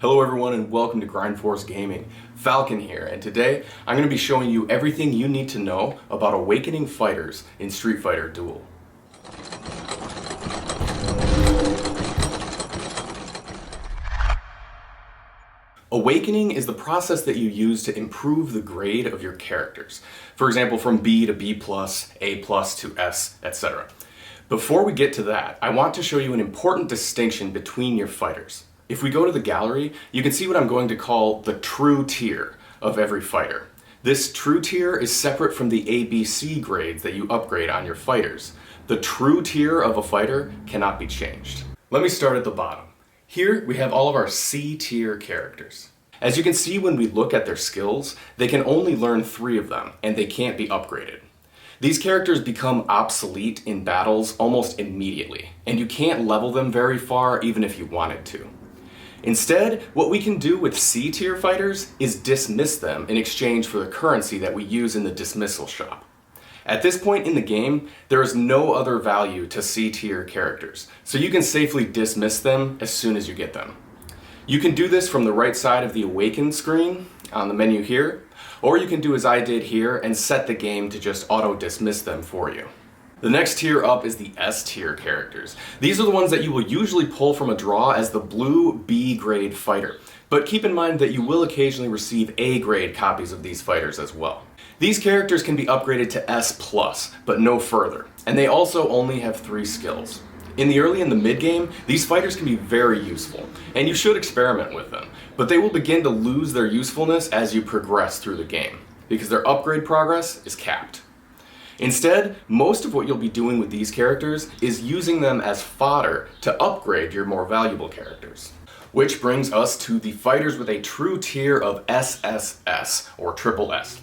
Hello everyone and welcome to Grindforce Gaming. Falcon here, and today I'm going to be showing you everything you need to know about awakening fighters in Street Fighter Duel. Awakening is the process that you use to improve the grade of your characters. For example, from B to B+, A+ to S, etc. Before we get to that, I want to show you an important distinction between your fighters. If we go to the gallery, you can see what I'm going to call the true tier of every fighter. This true tier is separate from the ABC grades that you upgrade on your fighters. The true tier of a fighter cannot be changed. Let me start at the bottom. Here we have all of our C tier characters. As you can see when we look at their skills, they can only learn 3 of them, and they can't be upgraded. These characters become obsolete in battles almost immediately, and you can't level them very far even if you wanted to. Instead, what we can do with C tier fighters is dismiss them in exchange for the currency that we use in the dismissal shop. At this point in the game, there is no other value to C tier characters, so you can safely dismiss them as soon as you get them. You can do this from the right side of the Awaken screen on the menu here, or you can do as I did here and set the game to just auto-dismiss them for you. The next tier up is the S tier characters. These are the ones that you will usually pull from a draw as the blue B grade fighter, but keep in mind that you will occasionally receive A grade copies of these fighters as well. These characters can be upgraded to S+, but no further, and they also only have 3 skills. In the early and the mid game, these fighters can be very useful, and you should experiment with them, but they will begin to lose their usefulness as you progress through the game, because their upgrade progress is capped. Instead, most of what you'll be doing with these characters is using them as fodder to upgrade your more valuable characters. Which brings us to the fighters with a true tier of SSS, or triple S.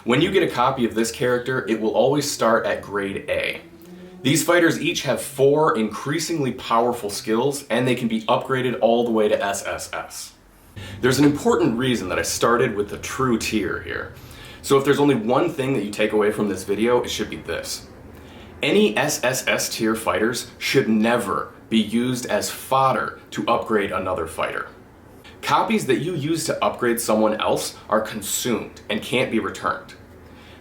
When you get a copy of this character, it will always start at grade A. These fighters each have 4 increasingly powerful skills, and they can be upgraded all the way to SSS. There's an important reason that I started with the true tier here. So if there's only one thing that you take away from this video, it should be this. Any SSS tier fighters should never be used as fodder to upgrade another fighter. Copies that you use to upgrade someone else are consumed and can't be returned.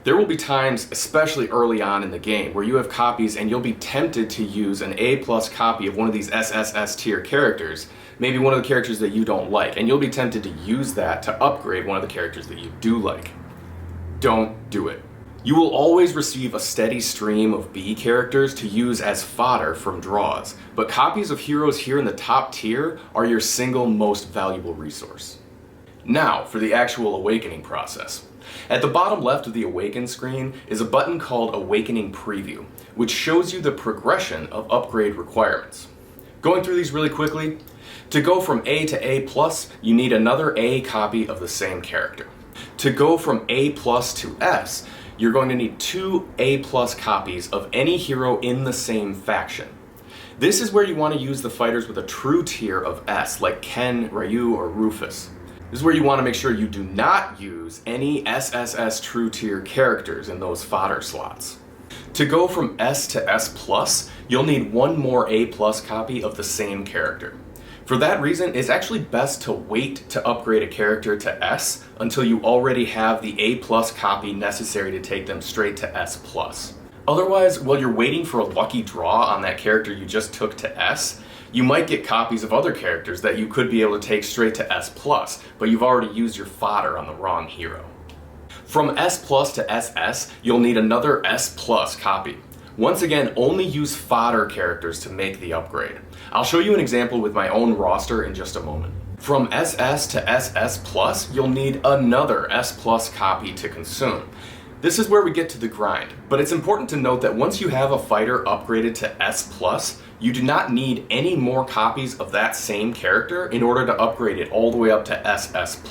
There will be times, especially early on in the game, where you have copies and you'll be tempted to use an A+ copy of one of these SSS tier characters, maybe one of the characters that you don't like, and you'll be tempted to use that to upgrade one of the characters that you do like. Don't do it. You will always receive a steady stream of B characters to use as fodder from draws, but copies of heroes here in the top tier are your single most valuable resource. Now for the actual awakening process. At the bottom left of the Awaken screen is a button called Awakening Preview, which shows you the progression of upgrade requirements. Going through these really quickly, to go from A to A+, you need another A copy of the same character. To go from A+ to S, you're going to need 2 A+ copies of any hero in the same faction. This is where you want to use the fighters with a true tier of S, like Ken, Ryu, or Rufus. This is where you want to make sure you do not use any SSS true tier characters in those fodder slots. To go from S to S+, you'll need 1 more A+ copy of the same character. For that reason, it's actually best to wait to upgrade a character to S until you already have the A+ copy necessary to take them straight to S+. Otherwise, while you're waiting for a lucky draw on that character you just took to S, you might get copies of other characters that you could be able to take straight to S+, but you've already used your fodder on the wrong hero. From S+ to SS, you'll need another S+ copy. Once again, only use fodder characters to make the upgrade. I'll show you an example with my own roster in just a moment. From SS to SS+, you'll need another S+ copy to consume. This is where we get to the grind, but it's important to note that once you have a fighter upgraded to S+, you do not need any more copies of that same character in order to upgrade it all the way up to SS+.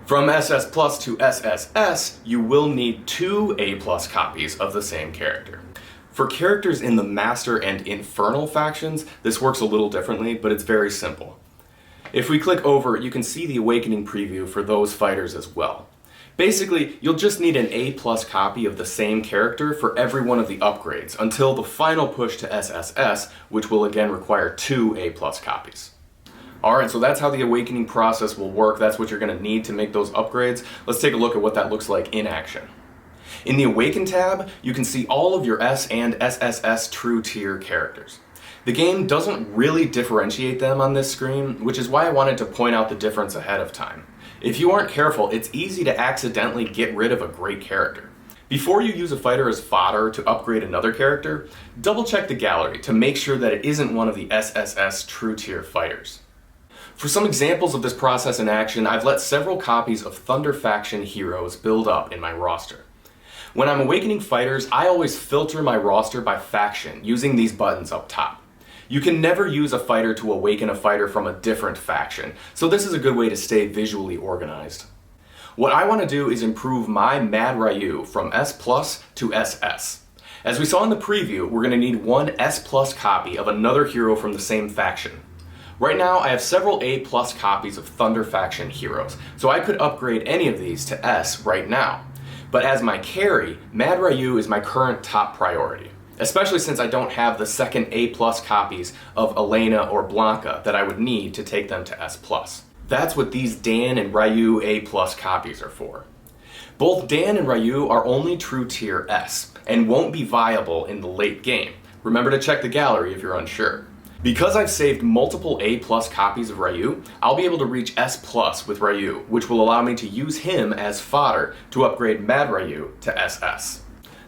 From SS+ to SSS, you will need 2 A+ copies of the same character. For characters in the Master and Infernal factions, this works a little differently, but it's very simple. If we click over, you can see the Awakening preview for those fighters as well. Basically, you'll just need an A+ copy of the same character for every one of the upgrades until the final push to SSS, which will again require 2 A+ copies. Alright, so that's how the awakening process will work. That's what you're going to need to make those upgrades. Let's take a look at what that looks like in action. In the Awaken tab, you can see all of your S and SSS true tier characters. The game doesn't really differentiate them on this screen, which is why I wanted to point out the difference ahead of time. If you aren't careful, it's easy to accidentally get rid of a great character. Before you use a fighter as fodder to upgrade another character, double check the gallery to make sure that it isn't one of the SSS true tier fighters. For some examples of this process in action, I've let several copies of Thunder Faction heroes build up in my roster. When I'm awakening fighters, I always filter my roster by faction using these buttons up top. You can never use a fighter to awaken a fighter from a different faction, so this is a good way to stay visually organized. What I want to do is improve my Mad Ryu from S Plus to SS. As we saw in the preview, we're going to need one S Plus copy of another hero from the same faction. Right now, I have several A Plus copies of Thunder Faction heroes, so I could upgrade any of these to S right now. But as my carry, Mad Ryu is my current top priority, especially since I don't have the second A Plus copies of Elena or Blanca that I would need to take them to S Plus. That's what these Dan and Ryu A Plus copies are for. Both Dan and Ryu are only true tier S and won't be viable in the late game. Remember to check the gallery if you're unsure. Because I've saved multiple A Plus copies of Ryu, I'll be able to reach S Plus with Ryu, which will allow me to use him as fodder to upgrade Mad Ryu to SS.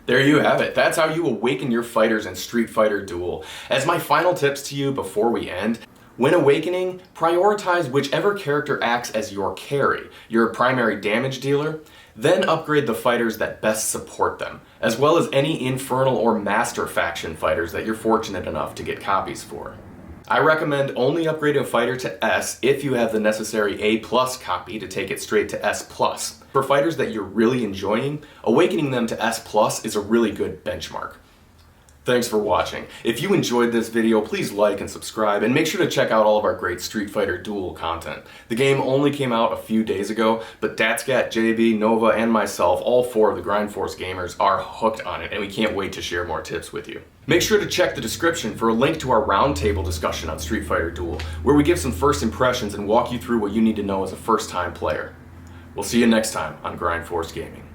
There you have it. That's how you awaken your fighters in Street Fighter Duel. As my final tips to you before we end, when awakening, prioritize whichever character acts as your carry, your primary damage dealer, then upgrade the fighters that best support them, as well as any Infernal or Master Faction fighters that you're fortunate enough to get copies for. I recommend only upgrading a fighter to S if you have the necessary A Plus copy to take it straight to S Plus. For fighters that you're really enjoying, awakening them to S Plus is a really good benchmark. Thanks for watching. If you enjoyed this video, please like and subscribe, and make sure to check out all of our great Street Fighter Duel content. The game only came out a few days ago, but Datskat, JB, Nova, and myself, all four of the Grindforce gamers, are hooked on it, and we can't wait to share more tips with you. Make sure to check the description for a link to our roundtable discussion on Street Fighter Duel, where we give some first impressions and walk you through what you need to know as a first-time player. We'll see you next time on Grindforce Gaming.